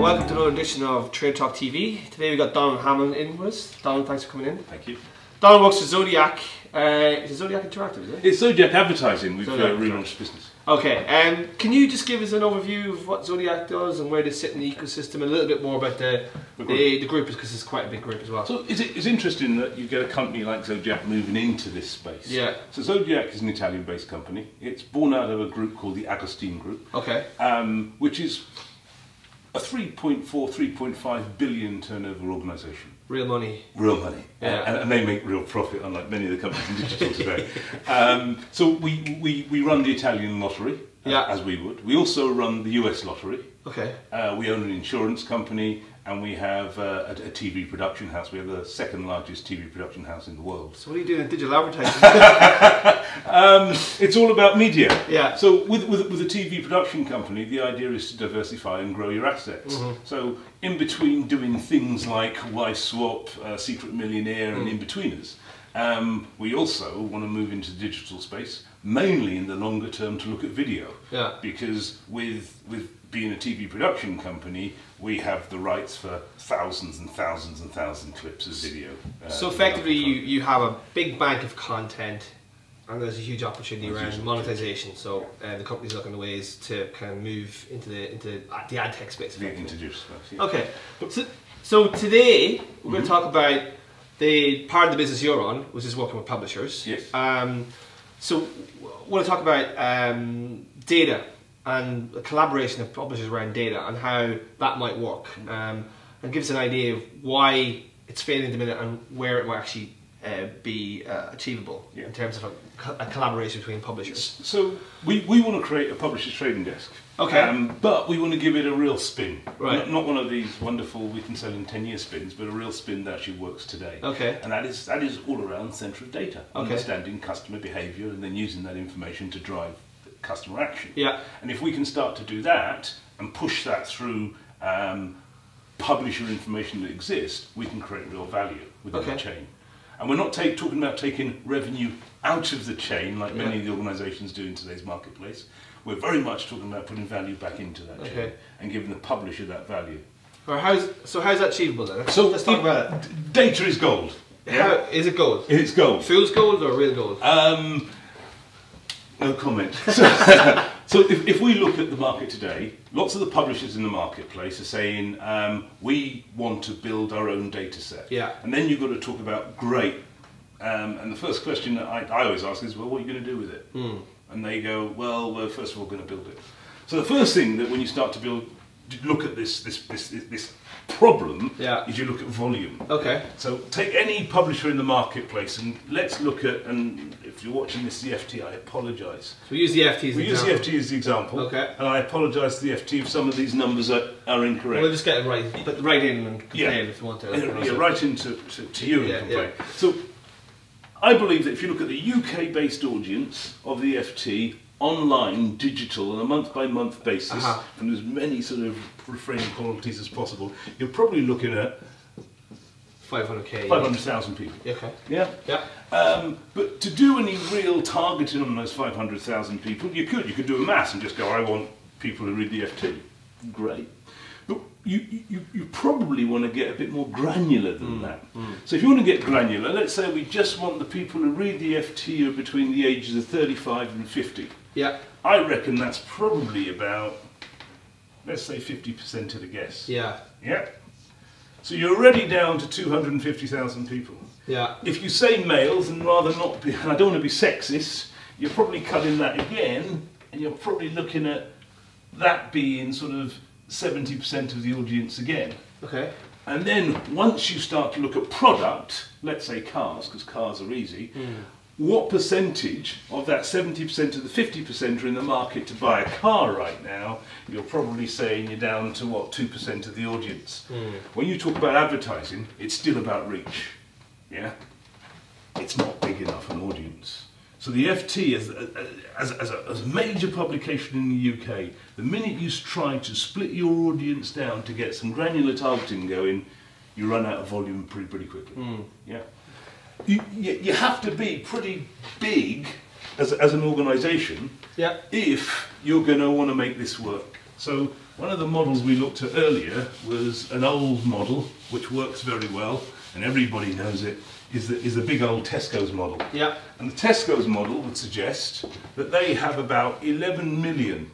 welcome to another edition of Trade Talk TV. Today we've got Donald Hammond in with us. Donald, thanks for coming in. Thank you. Donald works for Zodiak. Is it Zodiak Interactive, is it? It's Zodiak Advertising. We've Zodiak relaunched business. Okay, can you just give us an overview of what Zodiak does and where they sit in the ecosystem, and a little bit more about the group, because it's quite a big group as well. So it's interesting that you get a company like Zodiak moving into this space. Yeah. So Zodiak is an Italian-based company. It's born out of a group called the Agostini Group. Okay. Which is a 3.5 billion turnover organisation. Real money. Real money. Yeah. And they make real profit, unlike many of the companies in digital today. So we run the Italian lottery, as we would. We also run the US lottery. Okay. We own an insurance company, and we have a TV production house. We have the second largest TV production house in the world. So what are you doing in digital advertising? It's all about media. Yeah. So with a TV production company, the idea is to diversify and grow your assets. Mm-hmm. So in between doing things like Wife Swap, Secret Millionaire, and In-Betweeners, we also want to move into the digital space, mainly in the longer term to look at video. Yeah. Because with being a TV production company, we have the rights for thousands and thousands and thousands of clips of video. So effectively you have a big bank of content, and there's a huge opportunity around monetization. So the company's looking at ways to kind of move into the ad tech space. Into digital space, yeah. Okay, so today we're going to talk about the part of the business you're on, which is working with publishers. Yes. So we want to talk about data and the collaboration of publishers around data and how that might work, and give us an idea of why it's failing at the minute and where it might actually be achievable in terms of a collaboration between publishers. So we want to create a publisher's trading desk. Okay. But we want to give it a real spin. Right. Not one of these wonderful we can sell in 10-year spins, but a real spin that actually works today. Okay. And that is all around central data, understanding customer behaviour and then using that information to drive customer action. Yeah. And if we can start to do that and push that through publisher information that exists, we can create real value within the chain. And we're not talking about taking revenue out of the chain like many of the organisations do in today's marketplace. We're very much talking about putting value back into that chain and giving the publisher that value. Or how's that achievable then? So let's talk about it. Data is gold. How, is it gold? It's gold. Fool's gold or real gold? No comment. So if we look at the market today, lots of the publishers in the marketplace are saying we want to build our own data set. Yeah. And then you've got to talk about great. And the first question that I always ask is, well, what are you going to do with it? Mm. And they go, well, we're first of all going to build it. So the first thing that when you start to look at this problem is you look at volume. Okay. So take any publisher in the marketplace and let's look at, and if you're watching this the FT, I apologise. So we use the FT as the example. We use the FT as the example. Okay. And I apologise to the FT if some of these numbers are incorrect. We'll just get it right, but right in and complain if you want to. Yeah, right into to you and complain. Yeah. So I believe that if you look at the UK-based audience of the FT, online, digital, on a month-by-month basis, and as many sort of refraining qualities as possible, you're probably looking at 500k, 500,000 people. Okay. Yeah. Yeah. But to do any real targeting on those 500,000 people, you could do a mass and just go, I want people to read the FT. Great. But you probably want to get a bit more granular than that. So if you want to get granular, let's say we just want the people who read the FT are between the ages of 35 and 50. Yeah. I reckon that's probably about, let's say 50% of the guess. Yeah. Yeah. So you're already down to 250,000 people. Yeah. If you say males, and rather not be, and I don't want to be sexist, you're probably cutting that again, and you're probably looking at that being sort of 70% of the audience again. Okay. And then once you start to look at product, let's say cars, because cars are easy, what percentage of that 70% of the 50% are in the market to buy a car right now? You're probably saying you're down to what, 2% of the audience. When you talk about advertising, it's still about reach. Yeah? It's not big enough an audience. So the FT as a major publication in the UK, the minute you try to split your audience down to get some granular targeting going, you run out of volume pretty quickly. Yeah. You have to be pretty big as an organisation if you're going to want to make this work So one of the models we looked at earlier was an old model, which works very well, and everybody knows it, is the big old Tesco's model. Yeah. And the Tesco's model would suggest that they have about 11 million.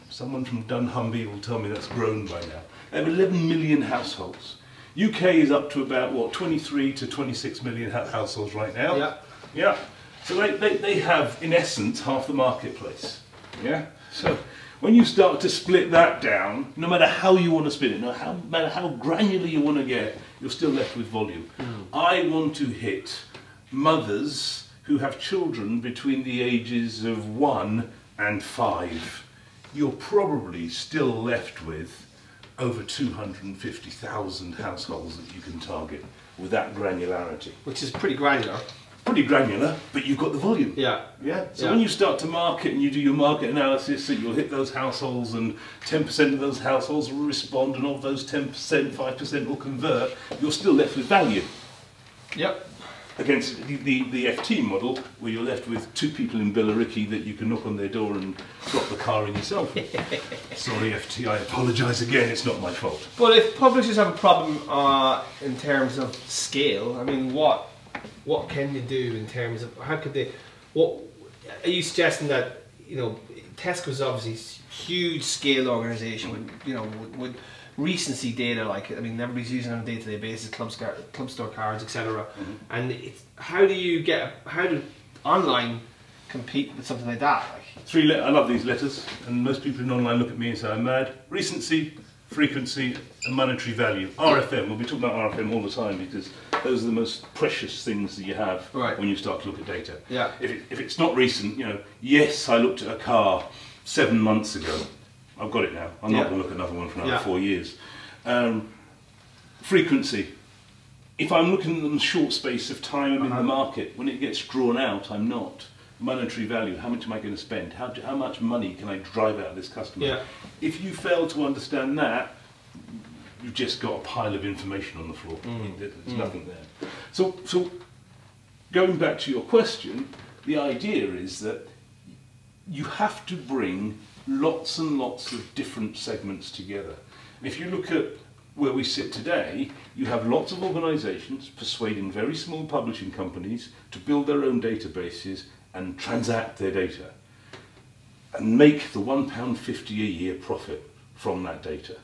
Someone from Dunnhumby will tell me that's grown by now. They have 11 million households. UK is up to about, what, 23 to 26 million households right now. Yeah. Yeah. So they have, in essence, half the marketplace. Yeah. So when you start to split that down, no matter how you want to split it, no matter how granular you want to get, you're still left with volume. I want to hit mothers who have children between the ages of 1 and 5. You're probably still left with over 250,000 households that you can target with that granularity. Which is pretty granular. Pretty granular, but you've got the volume. Yeah. Yeah. So Yeah. when you start to market and you do your market analysis, that you'll hit those households, and 10% of those households will respond, and of those 10%, 5% will convert. You're still left with value. Yep. Against the FT model, where you're left with 2 people in Billericay that you can knock on their door and drop the car in yourself. Sorry, FT, I apologise again. It's not my fault. But if publishers have a problem in terms of scale, I mean, what can you do in terms of how could they? What are you suggesting that Tesco's obviously a huge scale organisation with recency data, like, I mean, everybody's using it on a day-to-day basis, club store cards, etc. And how do online compete with something like that? Like, I love these letters, and most people in online look at me and say I'm mad. Recency, frequency, and monetary value. RFM. We'll be talking about RFM all the time because those are the most precious things that you have when you start to look at data. Yeah. If it's not recent, yes, I looked at a car 7 months ago. I've got it now. I'm not going to look at another one for another 4 years. Frequency. If I'm looking at a short space of time in the market, when it gets drawn out, I'm not. Monetary value. How much am I going to spend? How much money can I drive out of this customer? Yeah. If you fail to understand that, you've just got a pile of information on the floor. There's nothing there. So going back to your question, the idea is that you have to bring lots and lots of different segments together. If you look at where we sit today, you have lots of organisations persuading very small publishing companies to build their own databases and transact their data and make the £1.50 a year profit from that data,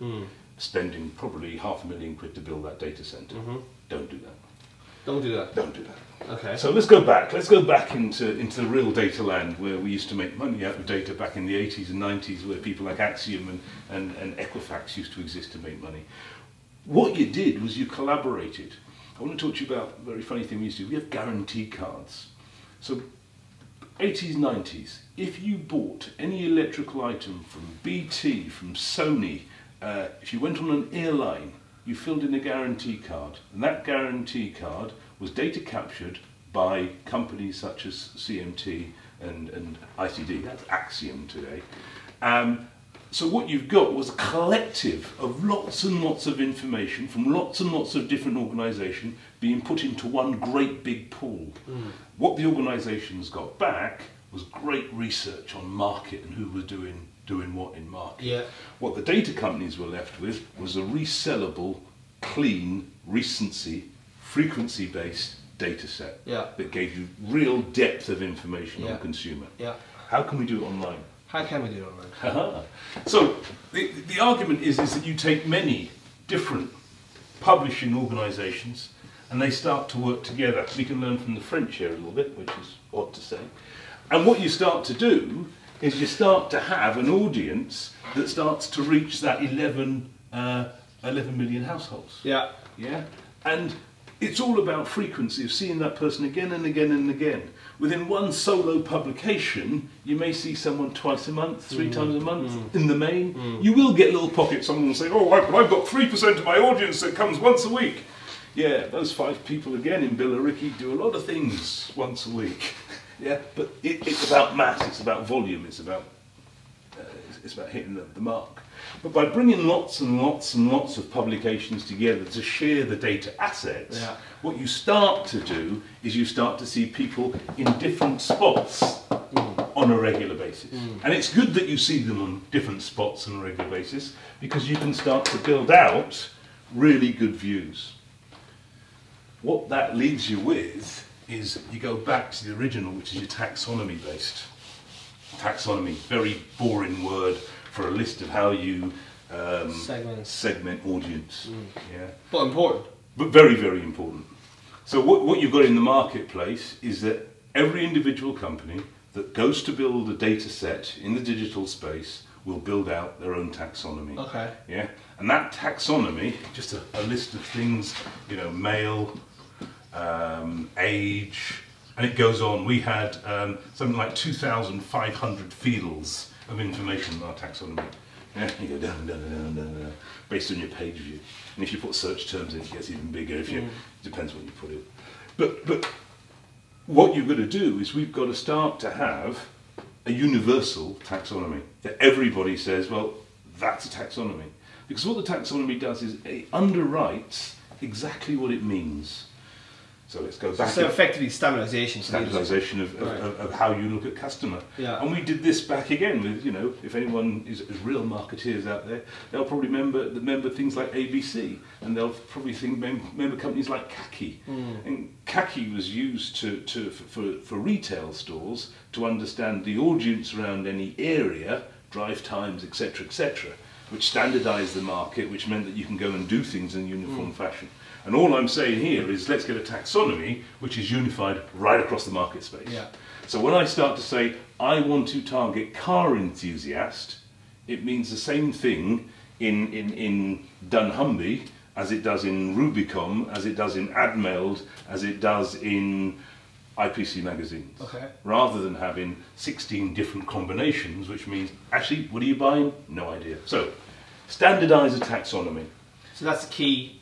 spending probably £500,000 to build that data centre. Don't do that. don't do that. Don't do that. Okay. So let's go back. Let's go back into the real data land where we used to make money out of data back in the 80s and 90s, where people like Axiom and Equifax used to exist to make money. What you did was you collaborated. I want to talk to you about a very funny thing we used to do. We have guarantee cards. So 80s, 90s, if you bought any electrical item from BT, from Sony, if you went on an airline, you filled in a guarantee card, and that guarantee card was data captured by companies such as CMT and ICD, that's Axiom today. So what you've got was a collective of lots and lots of information from lots and lots of different organisations being put into one great big pool. What the organisations got back was great research on market and who was doing what in market. Yeah. What the data companies were left with was a resellable, clean, recency, frequency-based data set that gave you real depth of information on the consumer. Yeah. How can we do it online? How can we do it online? So the argument is that you take many different publishing organisations and they start to work together. We can learn from the French here a little bit, which is odd to say. And what you start to do is you start to have an audience that starts to reach that 11 million households. Yeah. Yeah? And it's all about frequency of seeing that person again and again and again. Within one solo publication, you may see someone twice a month, 3 times a month, in the main. You will get little pockets, someone will say, oh, I've got 3% of my audience that comes once a week. Yeah, those 5 people again in Billericay do a lot of things once a week. Yeah, but it's about mass, it's about volume, it's about hitting the mark. But by bringing lots and lots and lots of publications together to share the data assets, what you start to do is you start to see people in different spots on a regular basis. And it's good that you see them on different spots on a regular basis, because you can start to build out really good views. What that leaves you with is you go back to the original, which is your taxonomy based. Taxonomy, very boring word for a list of how you segment audience. Yeah. But important. But very, very important. So what you've got in the marketplace is that every individual company that goes to build a data set in the digital space will build out their own taxonomy. Okay. Yeah. And that taxonomy, just a list of things, you know, male, age, and it goes on. We had something like 2,500 fields of information in our taxonomy. Yeah, you go down, down, down, down, down, based on your page view. And if you put search terms in, it gets even bigger. If you, it depends what you put in. But what you've got to do is we've got to start to have a universal taxonomy that everybody says, well, that's a taxonomy. Because what the taxonomy does is it underwrites exactly what it means. So let's go back. So effectively standardisation. Standardisation of how you look at customer. Yeah. And we did this back again with, you know, if anyone is real marketeers out there, they'll probably remember things like ABC, and they'll probably remember companies like Khaki. And Khaki was used for retail stores to understand the audience around any area, drive times, etc., which standardised the market, which meant that you can go and do things in a uniform fashion. And all I'm saying here is let's get a taxonomy which is unified right across the market space. Yeah. So when I start to say I want to target car enthusiast, it means the same thing in dunnhumby as it does in Rubicon, as it does in AdMeld, as it does in IPC magazines. Okay. Rather than having 16 different combinations, which means, actually, what are you buying? No idea. So, standardise a taxonomy. So that's the key.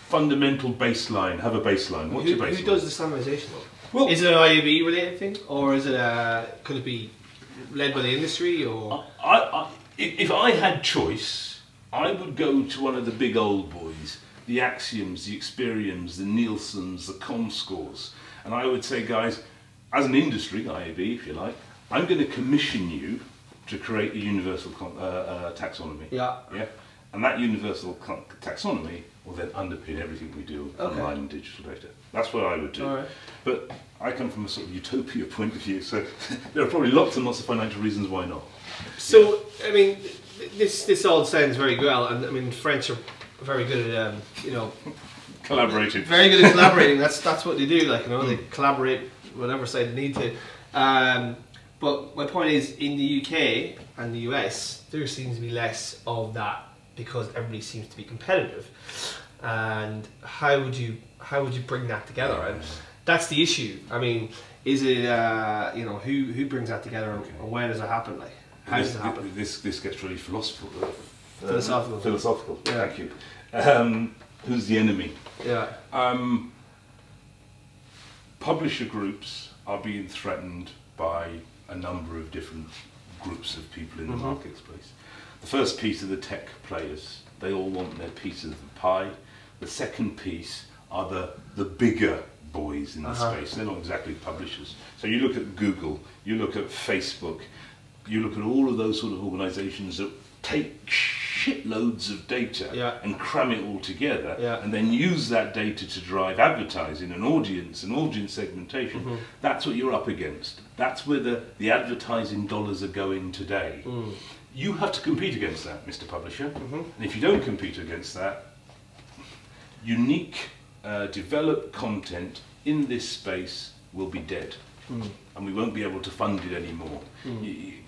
Fundamental baseline, have a baseline. What's your baseline? Who does the standardisation? Well, is it an IAB related thing, or is it could it be led by the industry, or? If I had choice, I would go to one of the big old boys, the Axions, the Experians, the Nielsen's, the ComScores, and I would say, guys, as an industry, IAB if you like, I'm going to commission you to create a universal taxonomy. Yeah. Yeah. And that universal taxonomy will then underpin everything we do online and digital data. That's what I would do. Right. But I come from a sort of utopia point of view, so there are probably lots and lots of financial reasons why not. So, I mean, this all sounds very well, and I mean, French are very good at, you know, collaborating. Very good at collaborating. That's what they do. Like, you know, they collaborate whatever side they need to. But my point is, in the UK and the US, there seems to be less of that because everybody seems to be competitive. And how would you bring that together? And that's the issue. I mean, is it you know, who brings that together, and when does it happen? Like, how does it happen? This gets really philosophical. Philosophical. Yeah. Thank you. Who's the enemy? Yeah. Publisher groups are being threatened by a number of different groups of people in the marketplace. The first piece are the tech players. They all want their piece of the pie. The second piece are the bigger boys in the space. They're not exactly publishers. So you look at Google, you look at Facebook, you look at all of those sort of organizations that take shitloads of data and cram it all together and then use that data to drive advertising and audience segmentation. That's what you're up against. That's where the advertising dollars are going today. You have to compete against that, Mr. Publisher. And if you don't compete against that, unique developed content in this space will be dead. And we won't be able to fund it anymore.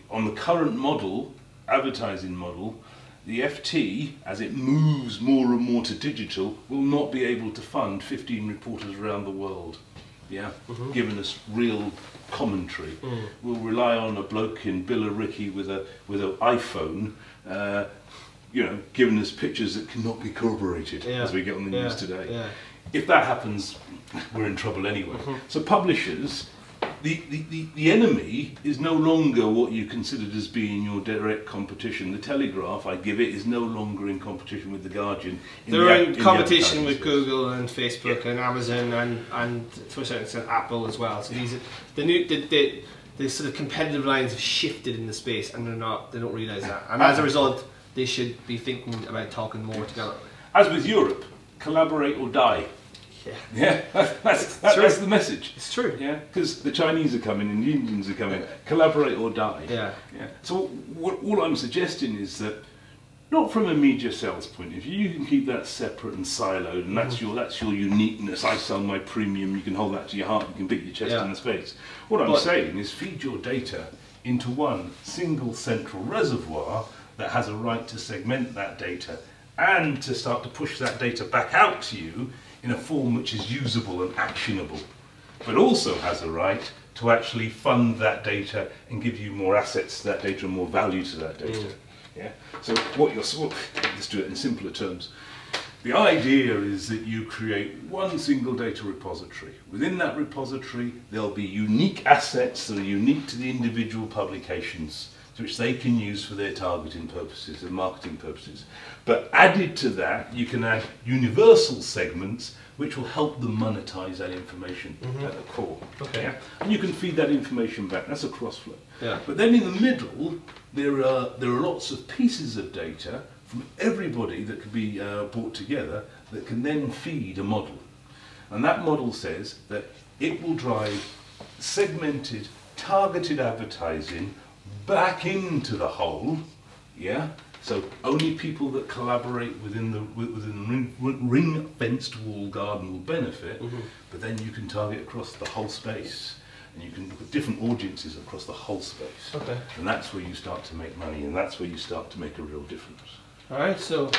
On the current model, advertising model, the FT, as it moves more and more to digital, will not be able to fund 15 reporters around the world, giving us real commentary. We'll rely on a bloke in Billericay with an iPhone, you know, giving us pictures that cannot be corroborated, as we get on the news today. If that happens, we're in trouble anyway. So publishers, the enemy is no longer what you considered as being your direct competition. The Telegraph, I give it, is no longer in competition with the Guardian. They're in competition with Google and Facebook and Amazon and to a certain extent Apple as well. So these are the the sort of competitive lines have shifted in the space, and they don't realise that. And as a result, they should be thinking about talking more together. As with Europe, collaborate or die. Yeah, that's the message. It's true. Yeah, because the Chinese are coming and the Indians are coming. Collaborate or die. Yeah. So all I'm suggesting is that, not from a media sales point of view, you can keep that separate and siloed, and that's your uniqueness. I sell my premium. You can hold that to your heart. You can beat your chest in the space. What I'm saying is, feed your data into one single central reservoir that has a right to segment that data and to start to push that data back out to you in a form which is usable and actionable, but also has a right to actually fund that data and give you more assets to that data and more value to that data. Yeah. So let's do it in simpler terms. The idea is that you create one single data repository. Within that repository, there'll be unique assets that are unique to the individual publications, which they can use for their targeting purposes and marketing purposes. But added to that, you can add universal segments which will help them monetize that information at the core. Okay. Yeah? And you can feed that information back. That's a crossflow. Yeah. But then in the middle, there are lots of pieces of data from everybody that could be brought together that can then feed a model. And that model says that it will drive segmented, targeted advertising back into the whole, yeah? So only people that collaborate within the ring-fenced wall garden will benefit, but then you can target across the whole space, and you can look at different audiences across the whole space. Okay. And that's where you start to make money, and that's where you start to make a real difference. All right, so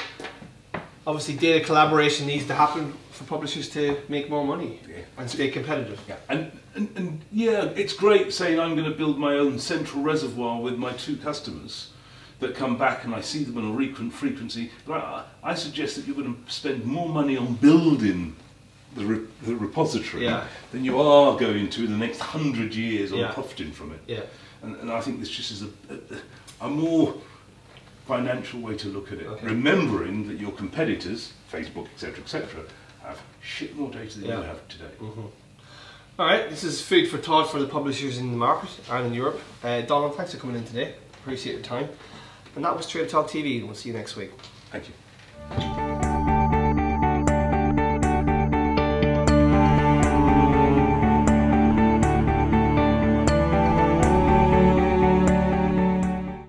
obviously data collaboration needs to happen for publishers to make more money and stay competitive. Yeah. And yeah, it's great saying I'm going to build my own central reservoir with my 2 customers that come back and I see them on a recurrent frequency, but I suggest that you're going to spend more money on building the repository than you are going to in the next 100 years on profiting from it. Yeah. And I think this just is a more financial way to look at it, remembering that your competitors, Facebook, etc., have shit more data than you have today. All right, this is food for thought for the publishers in the market and in Europe. Donald, thanks for coming in today. Appreciate your time. And that was Trade Talk TV, and we'll see you next week. Thank you.